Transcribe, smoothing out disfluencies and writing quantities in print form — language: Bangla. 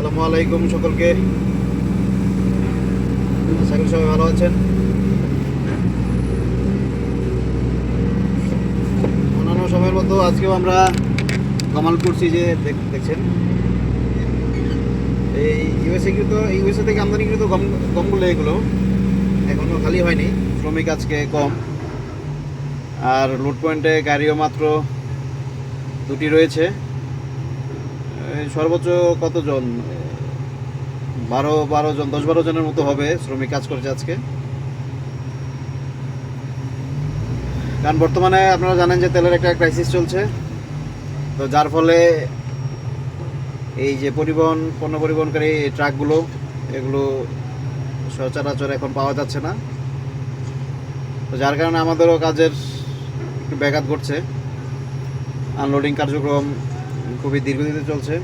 আসসালামু আলাইকুম সকলকে। আশা করি সবাই ভালো আছেন। অন্যান্য সময়ের মতো আজকেও আমরা কামাল করছি যে দেখছেন এই ইউএসএ থেকে আমদানিকৃত গমগুলো এগুলো এখনও খালি হয়নি। শ্রমিক আজকে কম, আর লোড পয়েন্টে গাড়িও মাত্র দুটি রয়েছে। সর্বোচ্চ কতজন, 10-12 জনের মতো হবে শ্রমিক কাজ করছে আজকে। কারণ বর্তমানে আপনারা জানেন যে তেলের একটা ক্রাইসিস চলছে, তো যার ফলে এই যে পণ্য পরিবহনকারী ট্রাকগুলো এগুলো সচরাচর এখন পাওয়া যাচ্ছে না। তো যার কারণে আমাদেরও কাজের একটু ব্যাঘাত ঘটছে। আনলোডিং কার্যক্রম খুবই দীর্ঘদিনে চলছে।